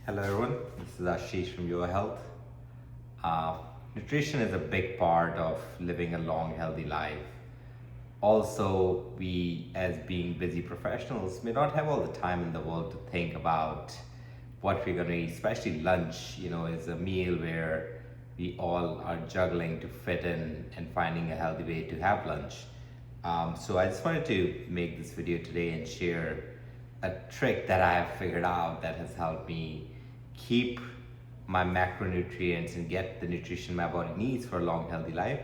Hello everyone, this is Ashish from Your Health. Uh, Nutrition is a big part of living a long, healthy life. Also, we as being busy professionals may not have all the time in the world to think about what we're going to eat, especially lunch, is a meal where we all are juggling to fit in and finding a healthy way to have lunch. So I just wanted to make this video today and share a trick that I have figured out that has helped me keep my macronutrients and get the nutrition my body needs for a long, healthy life,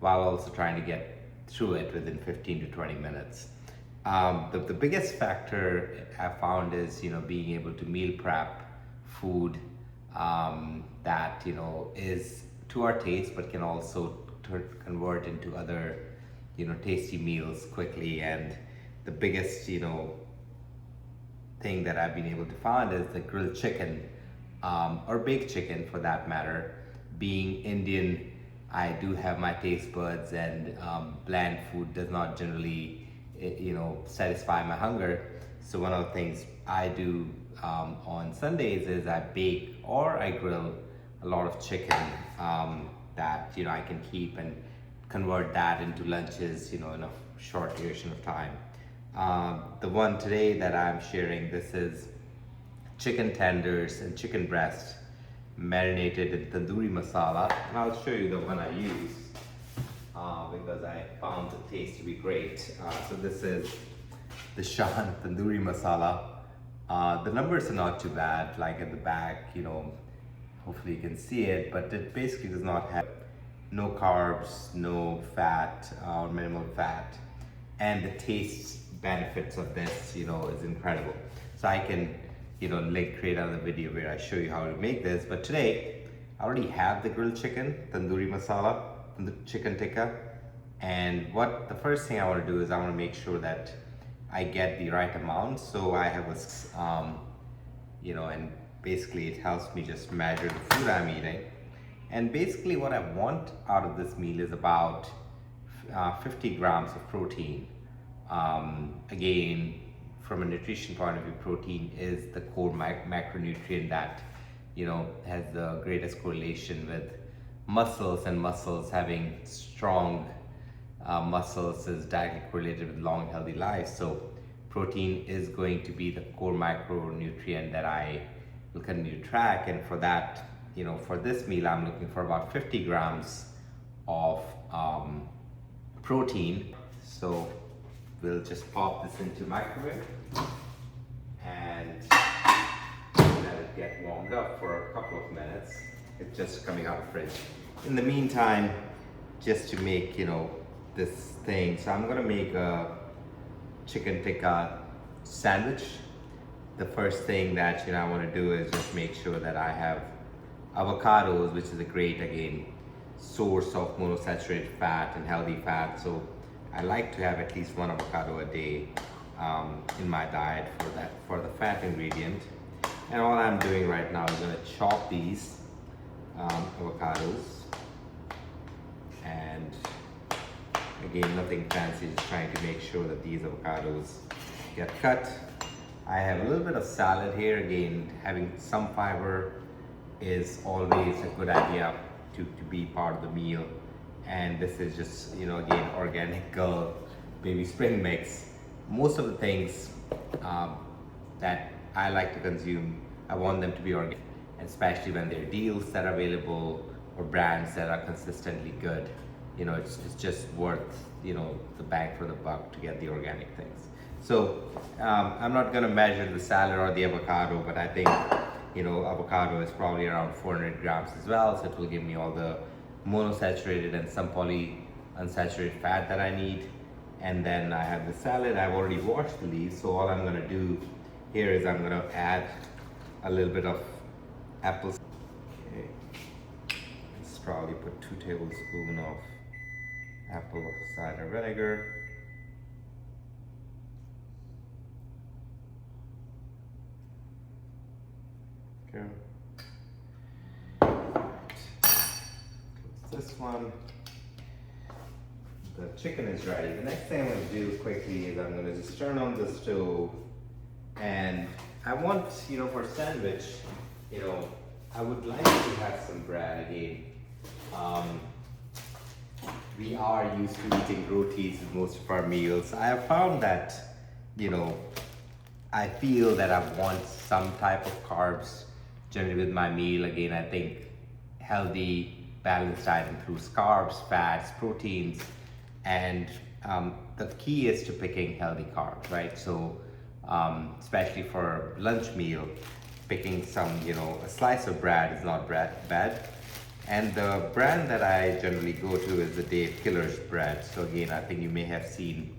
while also trying to get through it within 15 to 20 minutes. The biggest factor I found is being able to meal prep food that is to our taste, but can also convert into other tasty meals quickly. And the biggest thing that I've been able to find is the grilled chicken, or baked chicken for that matter. Being Indian, I do have my taste buds, and bland food does not generally satisfy my hunger. So one of the things I do on Sundays is I bake or I grill a lot of chicken that I can keep and convert that into lunches in a short duration of time. The one today that I'm sharing, this is chicken tenders and chicken breast marinated in tandoori masala, and I'll show you the one I use because I found the taste to be great. So this is the Shan tandoori masala. The numbers are not too bad, like at the back, hopefully you can see it, but it basically does not have no carbs, no fat, or minimal fat, and the taste benefits of this is incredible. So I can create another video where I show you how to make this, but today I already have the grilled chicken, tandoori masala, chicken tikka, and the first thing I want to do is I want to make sure that I get the right amount. So I have and basically it helps me just measure the food I'm eating. And basically what I want out of this meal is about 50 grams of protein. Again, from a nutrition point of view, protein is the core macronutrient that has the greatest correlation with muscles, and muscles having strong muscles is directly correlated with long, healthy life. So protein is going to be the core macronutrient that I will continue to track, and for that, for this meal, I'm looking for about 50 grams of protein. So we'll just pop this into microwave and let it get warmed up for a couple of minutes. It's just coming out of the fridge. In the meantime, just to make this thing, so I'm gonna make a chicken tikka sandwich. The first thing that I want to do is just make sure that I have avocados, which is a great, again, source of monosaturated fat and healthy fat. So I like to have at least one avocado a day in my diet for the fat ingredient. And all I'm doing right now is going to chop these avocados, and again, nothing fancy, just trying to make sure that these avocados get cut. I have a little bit of salad here. Again, having some fiber is always a good idea to be part of the meal. And this is just, again, organic baby spring mix. Most of the things that I like to consume, I want them to be organic, especially when there are deals that are available or brands that are consistently good. It's just worth, the bang for the buck to get the organic things. So I'm not gonna measure the salad or the avocado, but I think, avocado is probably around 400 grams as well. So it will give me all the monosaturated and some polyunsaturated fat that I need. And then I have the salad. I've already washed the leaves, so all I'm gonna do here is I'm gonna add a little bit of apple. Okay. Let's probably put 2 tablespoons of apple cider vinegar. Okay. This one, the chicken is ready. The next thing I'm going to do quickly is I'm going to just turn on the stove, and I want, for a sandwich, you know, I would like to have some bread again. Um, we are used to eating rotis with most of our meals. I have found that, you know, I feel that I want some type of carbs generally with my meal. Again, I think healthy, balanced diet includes carbs, fats, proteins, and the key is to picking healthy carbs, right? So, especially for lunch meal, picking some, you know, a slice of bread is not bad. And the brand that I generally go to is the Dave Killer's bread. So again, I think you may have seen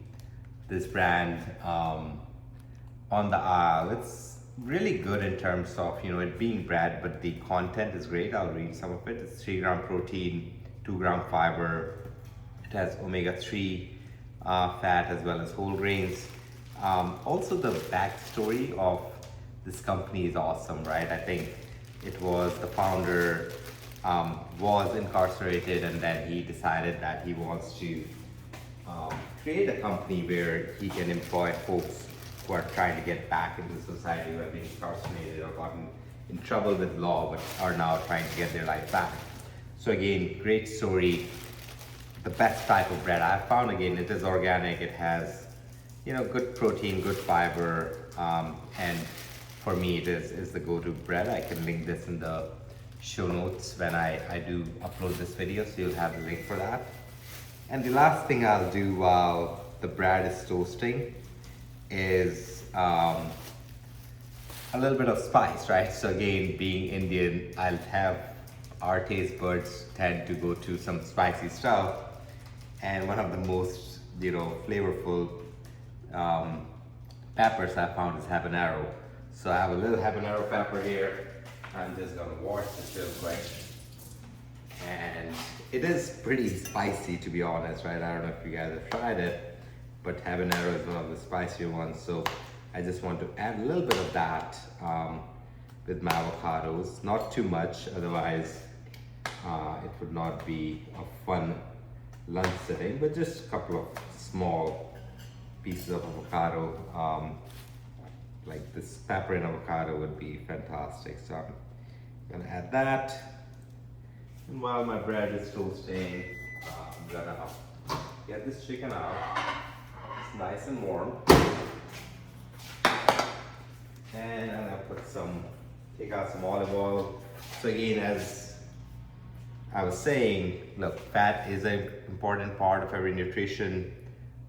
this brand on the aisle. It's really good in terms of, you know, it being bread, but the content is great. I'll read some of it. It's 3 gram protein, 2 gram fiber. It has omega-3 fat as well as whole grains. Also, the backstory of this company is awesome, right? I think it was the founder was incarcerated, and then he decided that he wants to create a company where he can employ folks who are trying to get back into society, who have been incarcerated or gotten in trouble with law, but are now trying to get their life back. So again, great story. The best type of bread I found, again, it is organic. It has, you know, good protein, good fiber, and for me, it is the go-to bread. I can link this in the show notes when I do upload this video, so you'll have the link for that. And the last thing I'll do while the bread is toasting is a little bit of spice, right? So again, being Indian, I'll have our taste buds tend to go to some spicy stuff, and one of the most, you know, flavorful peppers I found is habanero. So I have a little habanero pepper here. I'm just gonna wash this real quick. And it is pretty spicy, to be honest, right? I don't know if you guys have tried it, but habanero is one of the spicier ones. So I just want to add a little bit of that with my avocados. Not too much, otherwise it would not be a fun lunch setting, but just a couple of small pieces of avocado. Like this pepper and avocado would be fantastic. So I'm gonna add that. And while my bread is toasting, I'm gonna get this chicken out. It's nice and warm. And I'm gonna take out some olive oil. So again, as I was saying, look, fat is an important part of every nutrition.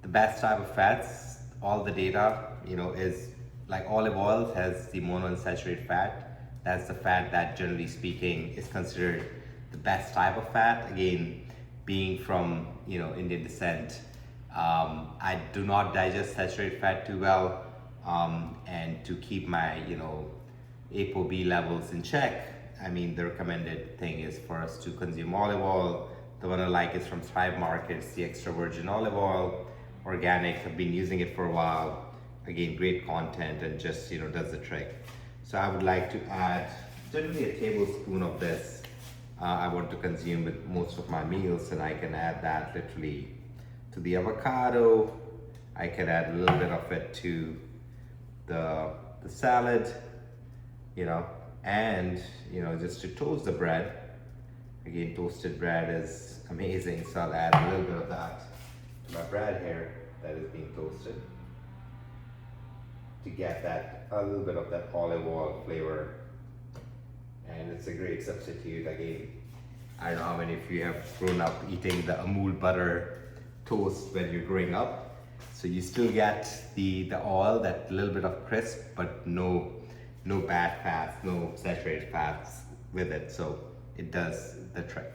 The best type of fats, all the data, you know, is like olive oil has the monounsaturated fat. That's the fat that, generally speaking, is considered the best type of fat. Again, being from, you know, Indian descent, I do not digest saturated fat too well, and to keep my, you know, ApoB levels in check, I mean, the recommended thing is for us to consume olive oil. The one I like is from Thrive Markets, the extra virgin olive oil, organic. I've been using it for a while. Again, great content and just, you know, does the trick. So I would like to add generally a tablespoon of this. I want to consume with most of my meals, and I can add that literally to the avocado. I can add a little bit of it to the salad, you know, and, you know, just to toast the bread. Again, toasted bread is amazing, so I'll add a little bit of that to my bread here that is being toasted to get that, a little bit of that olive oil flavor. And it's a great substitute. Again, I don't know how many of you have grown up eating the Amul butter toast when you're growing up. So you still get the oil, that little bit of crisp, but no bad fats, no saturated fats with it. So it does the trick.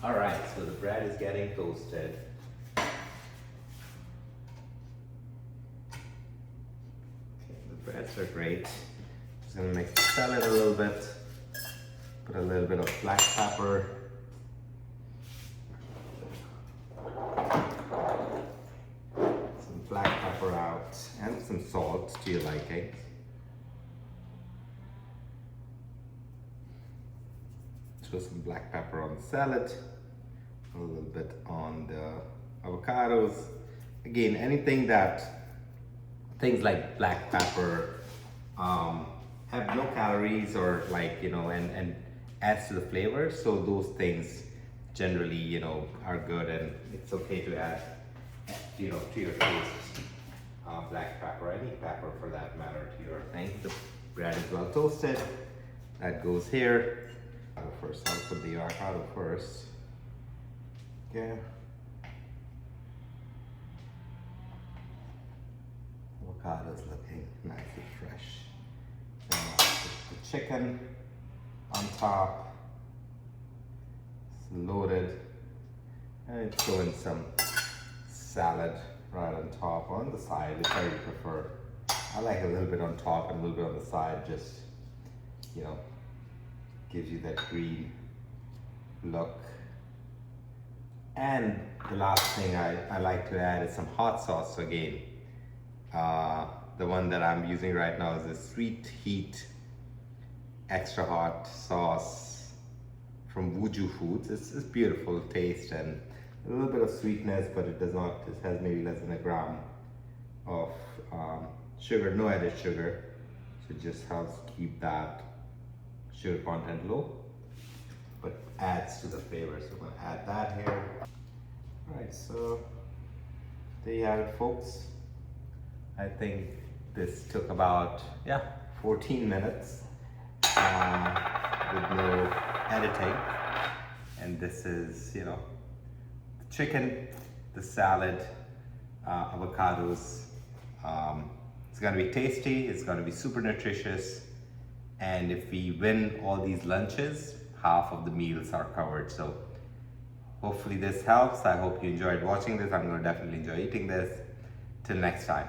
All right, so the bread is getting toasted. Breads are great. Just gonna mix the salad a little bit. Put a little bit of black pepper. Some black pepper out and some salt to your liking. Throw some black pepper on the salad. A little bit on the avocados. Again, things like black pepper have no calories or like, and adds to the flavor. So those things generally, are good, and it's okay to add, to your taste, black pepper, any pepper for that matter, to your thing. The bread is well toasted. That goes here. First, I'll put the avocado first. Okay. Avocado's looking nice and fresh. Then I'll put the chicken on top. It's loaded. And it's throwing some salad right on top, on the side, which I prefer. I like a little bit on top and a little bit on the side, just, gives you that green look. And the last thing I like to add is some hot sauce again. The one that I'm using right now is the Sweet Heat Extra Hot Sauce from Wuju Foods. It's beautiful taste and a little bit of sweetness, but it has maybe less than a gram of sugar, no added sugar. So it just helps keep that sugar content low, but adds to the flavor. So I'm gonna add that here. All right, so there you have it, folks. I think this took about 14 minutes with no editing, and this is the chicken, the salad, avocados. It's gonna be tasty, it's gonna be super nutritious, and if we win all these lunches, half of the meals are covered. So hopefully this helps. I hope you enjoyed watching this. I'm gonna definitely enjoy eating this. Till next time.